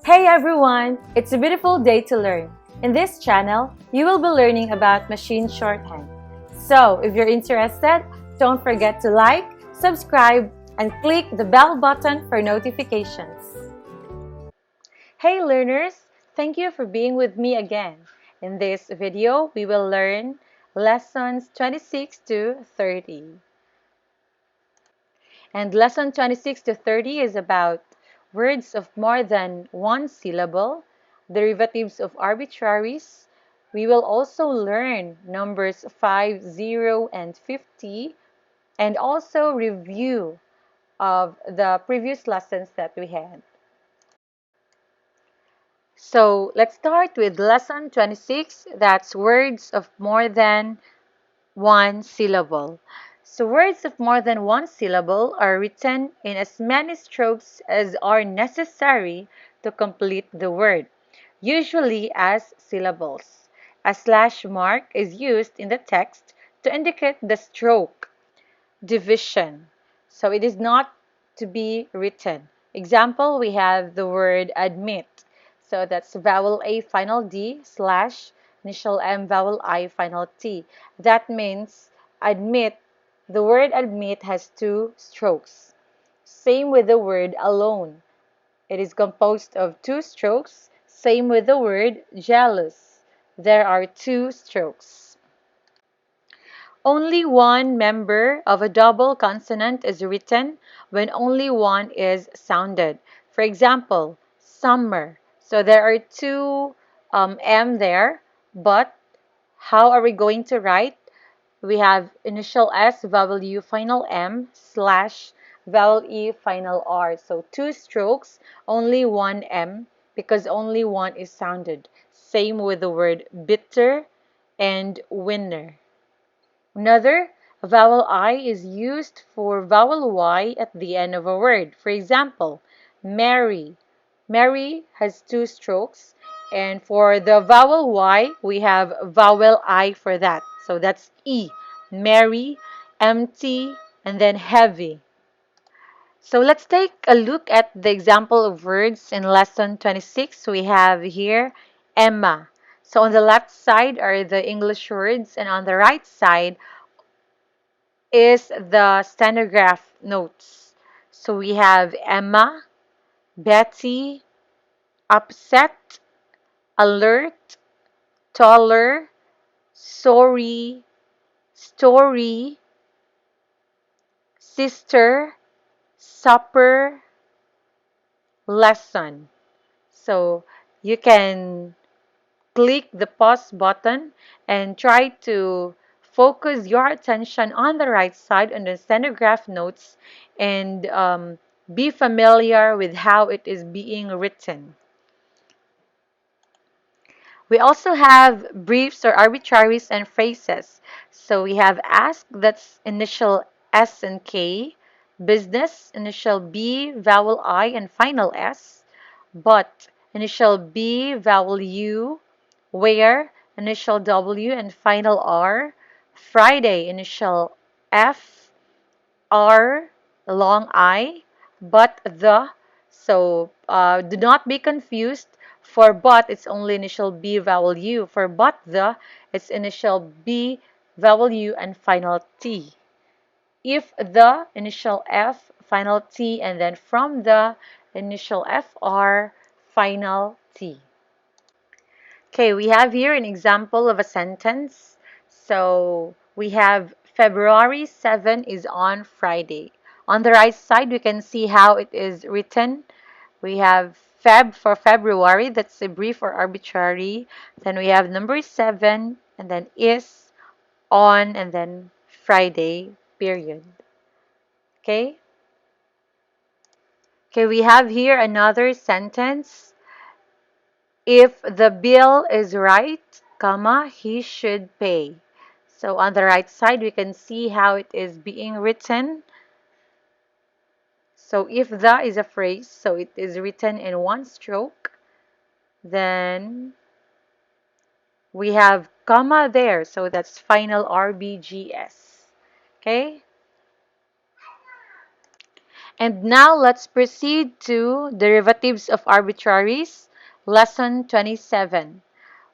Hey everyone! It's a beautiful day to learn. In this channel, you will be learning about machine shorthand. So, if you're interested, don't forget to like, subscribe, and click the bell button for notifications. Hey learners! Thank you for being with me again. In this video, we will learn lessons 26 to 30. And lesson 26 to 30 is about words of more than one syllable, derivatives of arbitraries. We will also learn numbers 5, 0, and 50, and also review of the previous lessons that we had. So let's start with lesson 26. That's words of more than one syllable. So words of more than one syllable are written in as many strokes as are necessary to complete the word, usually as syllables. A slash mark is used in the text to indicate the stroke division. So it is not to be written. Example, we have the word admit. So that's vowel A final D slash initial M vowel I final T. That means admit, the word admit has two strokes. Same with the word alone. It is composed of two strokes. Same with the word jealous. There are two strokes. Only one member of a double consonant is written when only one is sounded. For example, summer. So there are two M there, but how are we going to write? We have initial S, vowel U, final M, slash, vowel E, final R. So two strokes, only one M, because only one is sounded. Same with the word bitter and winner. Another, vowel I is used for vowel Y at the end of a word. For example, Mary. Mary has two strokes, and for the vowel Y, we have vowel I for that. So that's E. Mary, empty, and then heavy. So let's take a look at the example of words in lesson 26. We have here Emma. So on the left side are the English words, and on the right side is the stenograph notes. So we have Emma, Betty, upset, alert, taller, sorry, story, sister, supper, lesson. So you can click the pause button and try to focus your attention on the right side on the stenograph notes and be familiar with how it is being written. We also have briefs or arbitraries and phrases. So we have ask, that's initial S and K, business, initial B, vowel I, and final S, but, initial B, vowel U, where, initial W, and final R, Friday, initial F, R, long I, but the. So do not be confused. For but, it's only initial B, vowel U. For but the, it's initial B, vowel U, and final T. If the, initial F, final T, and then from the, initial FR, final T. Okay, we have here an example of a sentence. So we have February 7 is on Friday. On the right side, we can see how it is written. We have Feb for February, that's a brief or arbitrary. Then we have number 7, and then is, on, and then Friday, period. Okay? Okay, we have here another sentence. If the bill is right, comma, he should pay. So on the right side, we can see how it is being written. So if the is a phrase, so it is written in one stroke. Then we have comma there, so that's final RBGS. Okay? And now let's proceed to derivatives of arbitraries, lesson 27.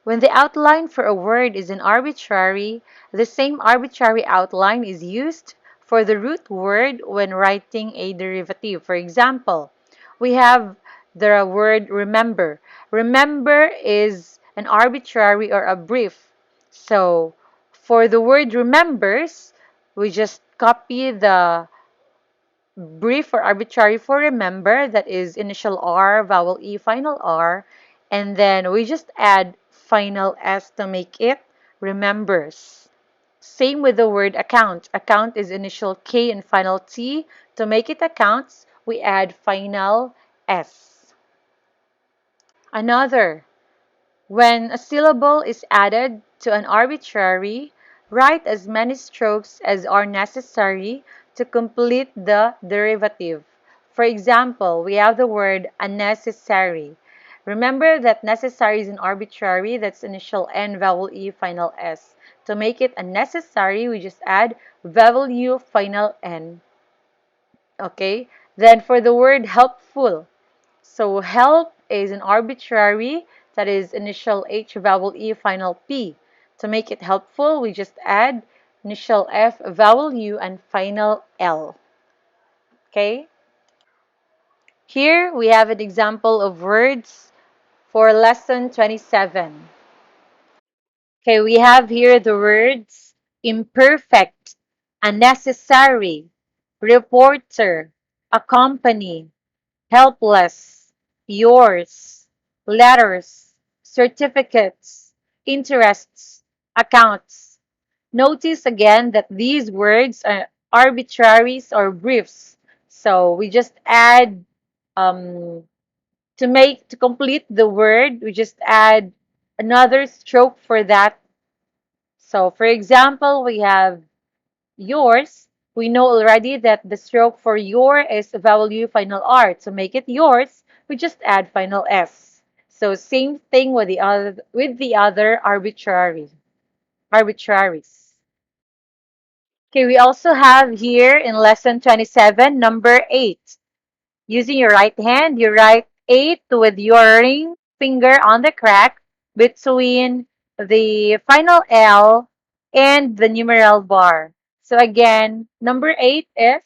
When the outline for a word is an arbitrary, the same arbitrary outline is used for the root word when writing a derivative. For example, we have the word remember. Remember is an arbitrary or a brief. So, for the word remembers, we just copy the brief or arbitrary for remember, that is initial R, vowel E, final R, and then we just add final S to make it remembers. Same with the word account. Account is initial K and final T. To make it accounts, we add final S. Another, when a syllable is added to an arbitrary, write as many strokes as are necessary to complete the derivative. For example, we have the word unnecessary. Remember that necessary is an arbitrary, that's initial N, vowel E, final S. To make it unnecessary, we just add vowel U, final N. Okay? Then for the word helpful, so help is an arbitrary, that is initial H, vowel E, final P. To make it helpful, we just add initial F, vowel U, and final L. Okay? Here we have an example of words for lesson 27. Okay, we have here the words imperfect, unnecessary, reporter, accompany, helpless, yours, letters, certificates, interests, accounts. Notice again that these words are arbitraries or briefs. So we just add um, to complete the word, we just add another stroke for that. So for example, we have yours. We know already that the stroke for your is vowel U, final R. To make it yours, we just add final S. So same thing with the other arbitraries. Okay, we also have here in lesson 27, number 8. Using your right hand, you write 8 with your ring finger on the crack between the final L and the numeral bar. So again, number 8 is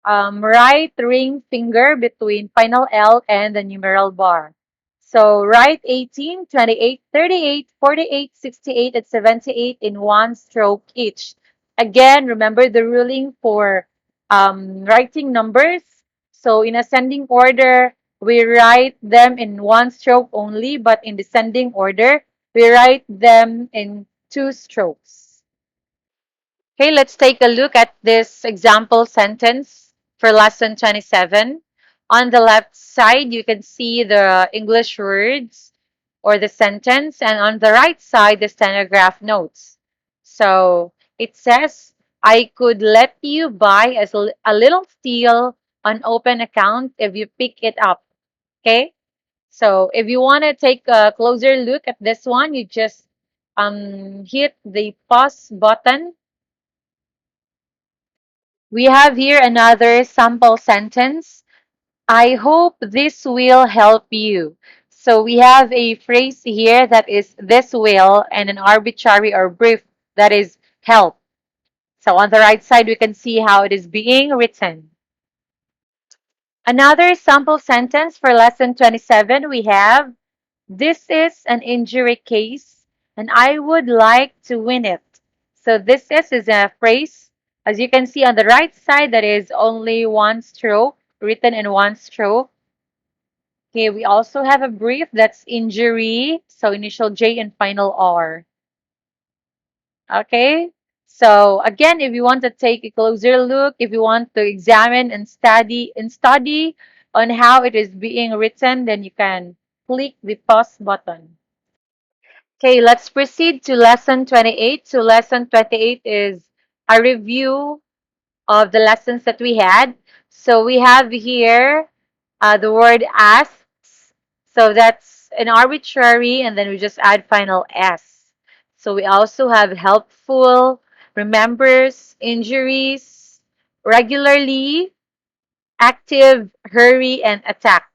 right ring finger between final L and the numeral bar. So write 18, 28, 38, 48, 68, and 78 in one stroke each. Again, remember the ruling for writing numbers. So in ascending order, we write them in one stroke only, but in descending order, we write them in two strokes. Okay, let's take a look at this example sentence for lesson 27. On the left side, you can see the English words or the sentence, and on the right side, the stenograph notes. So it says, I could let you buy a little steel on open account if you pick it up. Okay, so if you want to take a closer look at this one, you just hit the pause button. We have here another sample sentence. I hope this will help you. So we have a phrase here that is this will and an arbitrary or brief that is help. So on the right side, we can see how it is being written. Another sample sentence for lesson 27, we have this is an injury case and I would like to win it. So this is a phrase. As you can see on the right side, that is only one stroke, written in one stroke. Okay, we also have a brief that's injury, so initial J and final R. Okay, so again, if you want to take a closer look, if you want to examine and study on how it is being written, then you can click the pause button. Okay, let's proceed to lesson 28. So lesson 28 is a review of the lessons that we had. So we have here the word asks. So that's an arbitrary, and then we just add final S. So we also have helpful, remembers, injuries, regularly, active, hurry, and attack.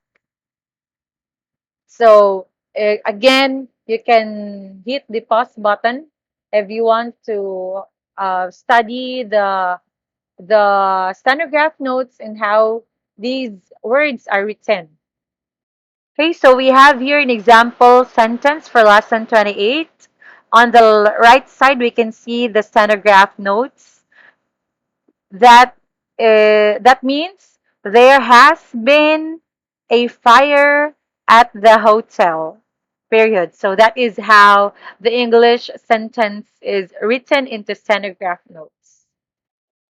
So again, you can hit the pause button if you want to study the stenograph notes and how these words are written. Okay, so we have here an example sentence for lesson 28. On the right side, we can see the stenograph notes. That that means there has been a fire at the hotel. Period. So that is how the English sentence is written into stenograph notes.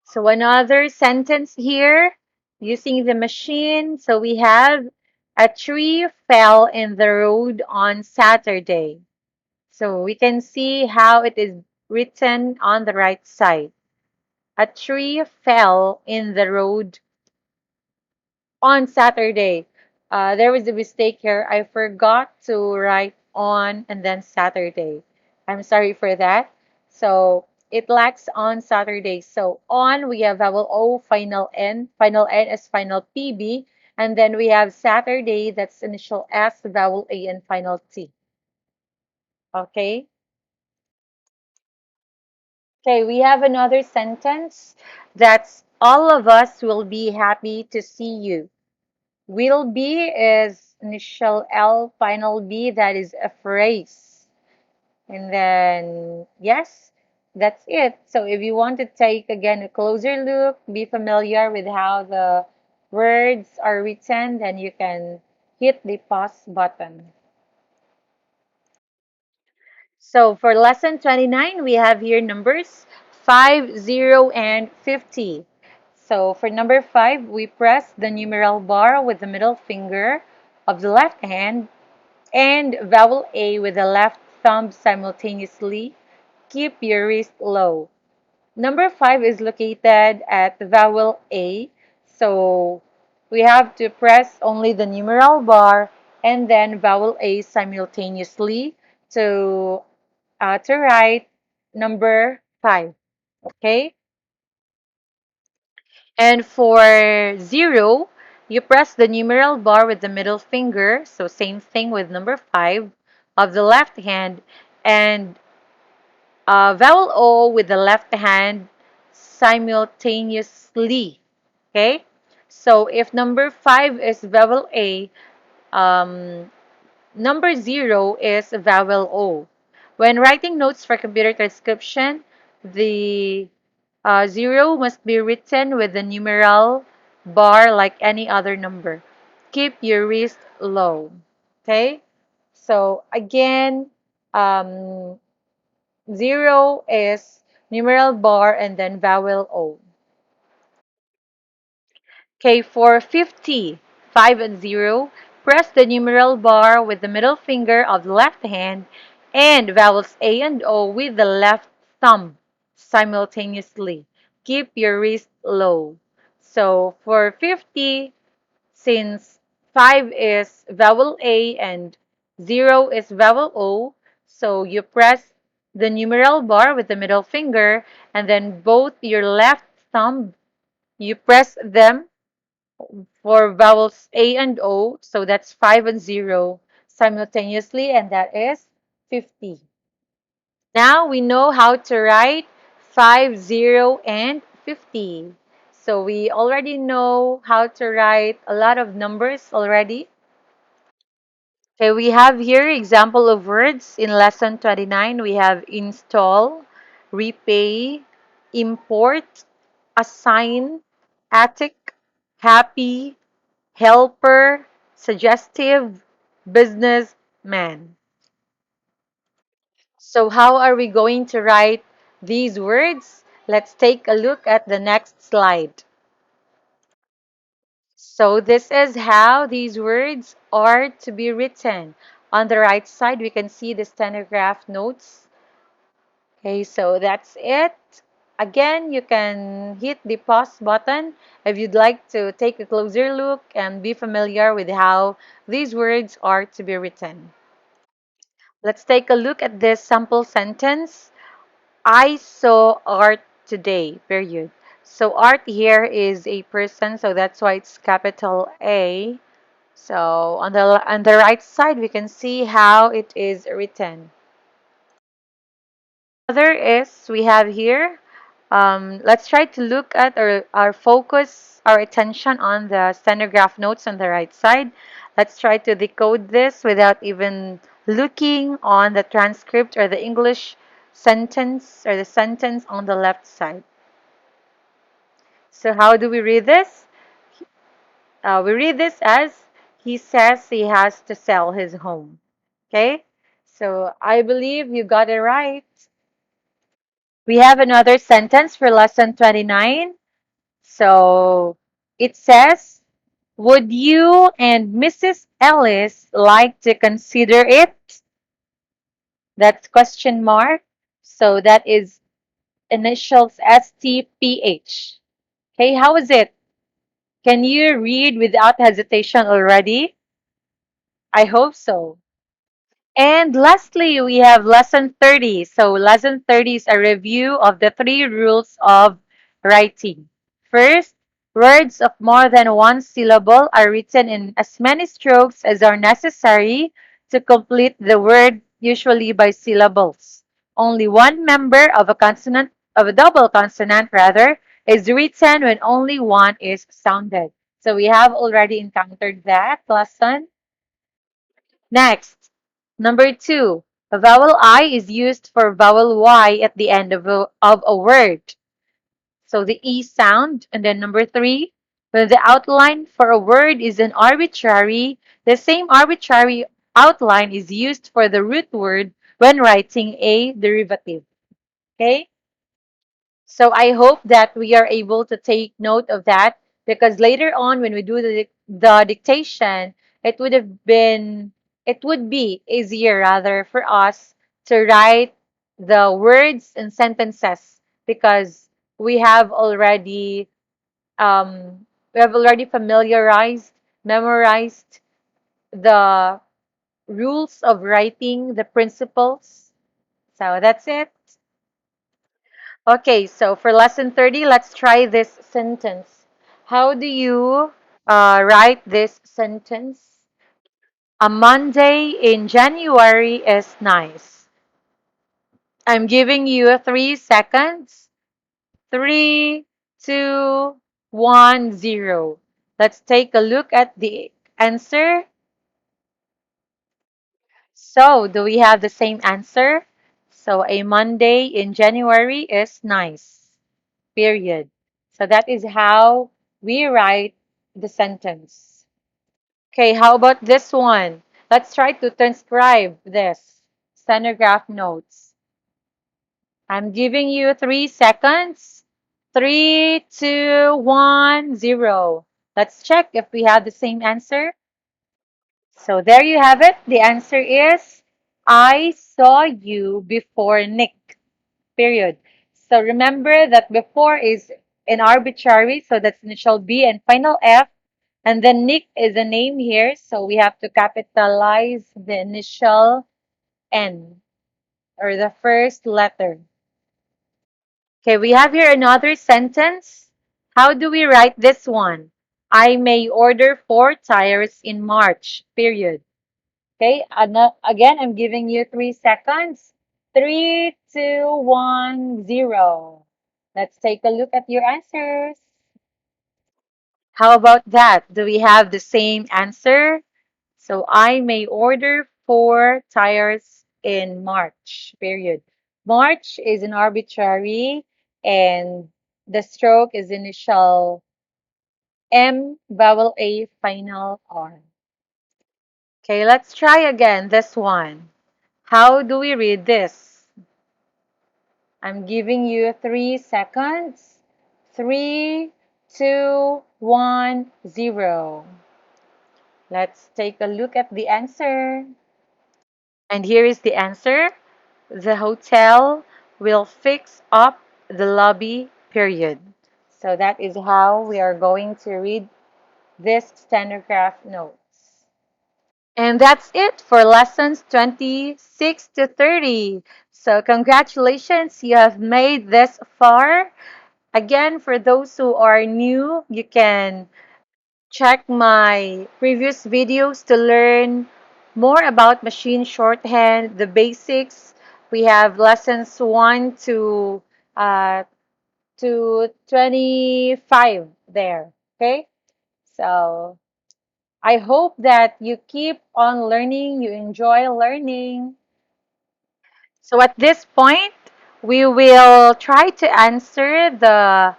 So another sentence here using the machine. So we have a tree fell in the road on Saturday. So we can see how it is written on the right side. A tree fell in the road on Saturday. There was a mistake here. I forgot to write on and then Saturday. I'm sorry for that. So it lacks on Saturday. So on we have vowel O, final N is final PB, and then we have Saturday, that's initial S, vowel A, and final T. Okay. Okay, we have another sentence that's all of us will be happy to see you. Will be is initial L, final B, that is a phrase. And then, yes, that's it. So if you want to take again a closer look, be familiar with how the words are written, then you can hit the pause button. So for lesson 29, we have here numbers 5, 0, and 50. So for number 5, we press the numeral bar with the middle finger of the left hand and vowel A with the left thumb simultaneously. Keep your wrist low. Number 5 is located at the vowel A, so we have to press only the numeral bar and then vowel A simultaneously to write number 5. Okay? And for 0, you press the numeral bar with the middle finger, so same thing with number 5 of the left hand, and vowel O with the left hand simultaneously. Okay? So if number 5 is vowel A, um, number 0 is vowel O. When writing notes for computer transcription, the 0 must be written with the numeral bar like any other number. Keep your wrist low. Okay? So again, um, 0 is numeral bar and then vowel O. Okay, for 50, 5 and 0, press the numeral bar with the middle finger of the left hand and vowels A and O with the left thumb simultaneously. Keep your wrist low. So for 50, since 5 is vowel A and 0 is vowel O, so you press the numeral bar with the middle finger and then both your left thumb, you press them for vowels A and O, so that's 5 and 0 simultaneously, and that is 50. Now we know how to write 5, 0, and 50. So we already know how to write a lot of numbers already. Okay, we have here example of words in lesson 29. We have install, repay, import, assign, attic, happy, helper, suggestive, businessman. So how are we going to write these words? Let's take a look at the next slide. So this is how these words are to be written. On the right side, we can see the stenograph notes. Okay, so that's it. Again, you can hit the pause button if you'd like to take a closer look and be familiar with how these words are to be written. Let's take a look at this sample sentence. I saw art today, period. So art here is a person, so that's why it's capital A. So on the right side, we can see how it is written. Other is we have here. Let's try to look at our focus, our attention on the stenograph notes on the right side. Let's try to decode this without even looking on the transcript or the English sentence or the sentence on the left side. So how do we read this? We read this as he says he has to sell his home. Okay? So I believe you got it right. We have another sentence for lesson 29. So it says, would you and Mrs. Ellis like to consider it? That's question mark. So that is initials STPH. Okay, how is it? Can you read without hesitation already? I hope so. And lastly, we have lesson 30. So lesson 30 is a review of the three rules of writing. First, words of more than one syllable are written in as many strokes as are necessary to complete the word, usually by syllables. Only one member of a consonant, of a double consonant rather, is written when only one is sounded. So we have already encountered that lesson. Next, number two, a vowel I is used for vowel Y at the end of a word. So the E sound. And then number three, when the outline for a word is an arbitrary, the same arbitrary outline is used for the root word when writing a derivative. Okay? So I hope that we are able to take note of that because later on when we do the dictation, it would have been it would be easier rather for us to write the words and sentences because we have already familiarized, memorized the rules of writing, the principles. So that's it. Okay, so for lesson 30, let's try this sentence. How do you write this sentence? A Monday in January is nice. I'm giving you 3 seconds. Three, two, one, zero. Let's take a look at the answer. So, do we have the same answer? So, a Monday in January is nice. Period. So that is how we write the sentence. Okay, how about this one? Let's try to transcribe this. Stenograph notes. I'm giving you 3 seconds. Three, two, one, zero. Let's check if we have the same answer. So there you have it. The answer is I saw you before Nick. Period. So remember that before is an arbitrary, so that's initial B and final F. And then Nick is a name here, so we have to capitalize the initial N or the first letter. Okay, we have here another sentence. How do we write this one? I may order 4 tires in March, period. Okay, again, I'm giving you 3 seconds. Three, two, one, zero. Let's take a look at your answers. How about that? Do we have the same answer? So I may order 4 tires in March, period. March is an arbitrary and the stroke is initial M, vowel A, final R. Okay, let's try again this one. How do we read this? I'm giving you 3 seconds. Three, two, one, zero. Let's take a look at the answer. And here is the answer. The hotel will fix up the lobby, period. So that is how we are going to read this stenograph notes. And that's it for lessons 26 to 30. So congratulations, you have made this far. Again, for those who are new, you can check my previous videos to learn more about machine shorthand, the basics. We have lessons 1 uh, to 25 there. Okay? So I hope that you keep on learning, you enjoy learning. So at this point, we will try to answer the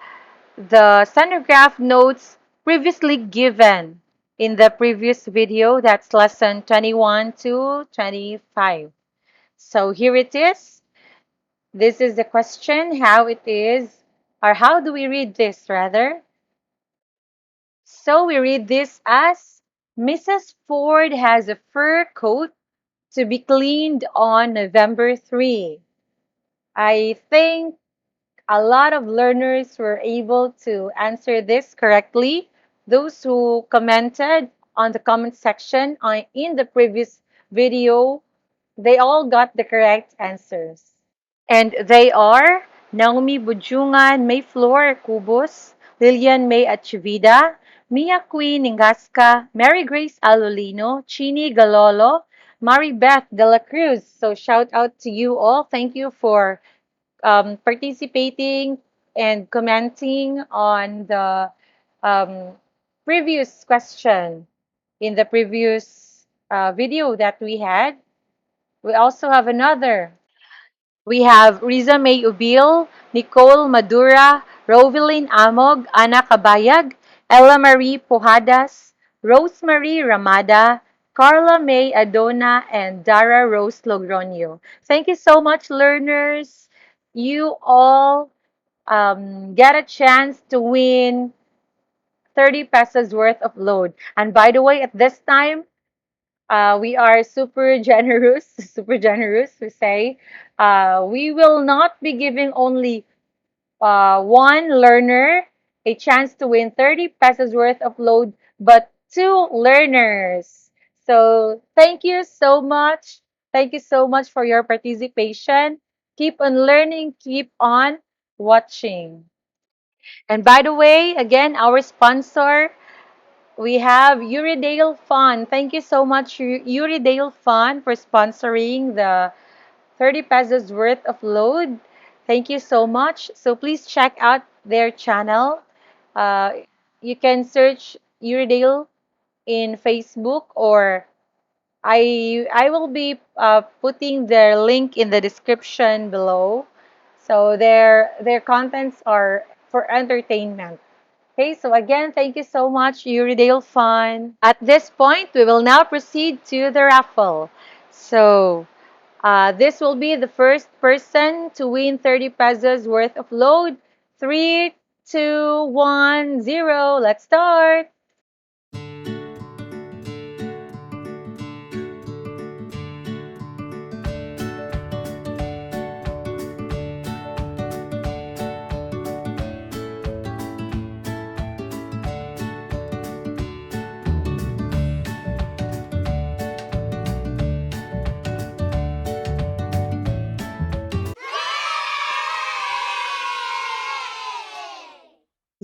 stenograph notes previously given in the previous video. That's lesson 21 to 25. So here it is. This is the question, how it is, or how do we read this rather? So we read this as Mrs. Ford has a fur coat to be cleaned on November 3. I think a lot of learners were able to answer this correctly. Those who commented on the comment section in the previous video, they all got the correct answers. And they are Naomi Bujungan May Flor Cubos, Lilian May Achivida, Mia Queen Ningasca, Mary Grace Alolino, Chini Galolo, Mary Beth De La Cruz. So shout out to you all. Thank you for participating and commenting on the um, previous question in the previous video that we had. We also have another. We have Riza May Ubil, Nicole Madura, Rovelyn Amog, Ana Cabayag, Ella Marie Pujadas, Rosemary Ramada, Carla May Adona, and Dara Rose Logroño. Thank you so much, learners. You all get a chance to win 30 pesos worth of load. And by the way, at this time, we are super generous, super generous to say. We will not be giving only one learner a chance to win 30 pesos worth of load, but two learners. So thank you so much. Thank you so much for your participation. Keep on learning, keep on watching. And by the way, again, our sponsor, we have Uridale Fun. Thank you so much, Uridale Fun, for sponsoring the 30 pesos worth of load. Thank you so much. So please check out their channel. Uh, you can search Uridale in Facebook, or I will be putting their link in the description below. So their contents are for entertainment. Okay, so again, thank you so much, Uridale Fun. At this point, we will now proceed to the raffle. So, this will be the first person to win 30 pesos worth of load. 3, 2, 1, 0. Let's start.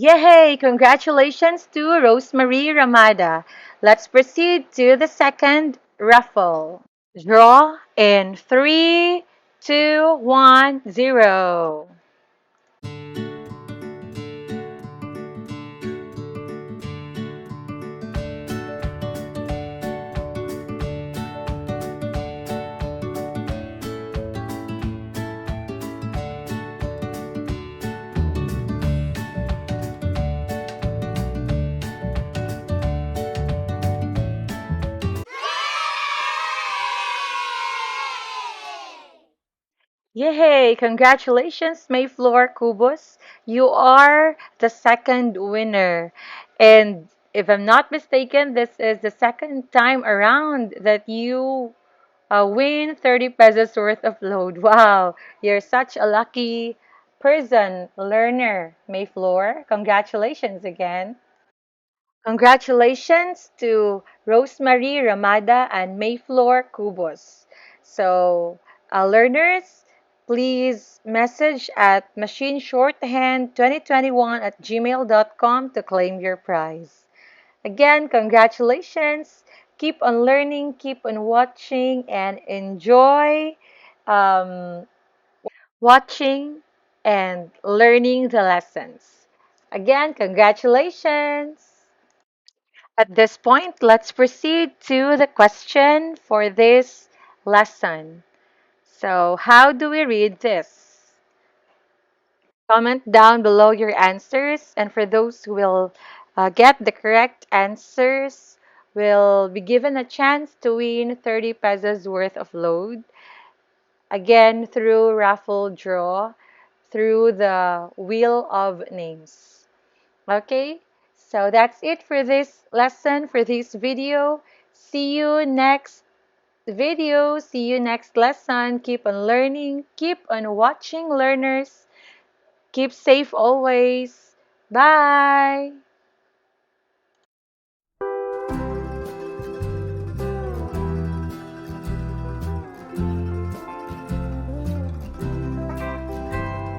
Yay! Congratulations to Rosemary Ramada. Let's proceed to the second raffle. Draw in 3, 2, 1, 0. Yay! Congratulations, Mayflower Cubos. You are the second winner. And if I'm not mistaken, this is the second time around that you win 30 pesos worth of load. Wow, you're such a lucky person, learner, Mayflower. Congratulations again. Congratulations to Rosemary Ramada and Mayflower Cubos. So, learners, please message at machineshorthand2021 at gmail.com to claim your prize. Again, congratulations. Keep on learning, keep on watching, and enjoy um, watching and learning the lessons. Again, congratulations. At this point, let's proceed to the question for this lesson. So, how do we read this? Comment down below your answers, and for those who will get the correct answers, will be given a chance to win 30 pesos worth of load. Again, through raffle draw, through the wheel of names. Okay, so that's it for this lesson, for this video. See you next video. See you next lesson. Keep on learning. Keep on watching, learners. Keep safe always. Bye.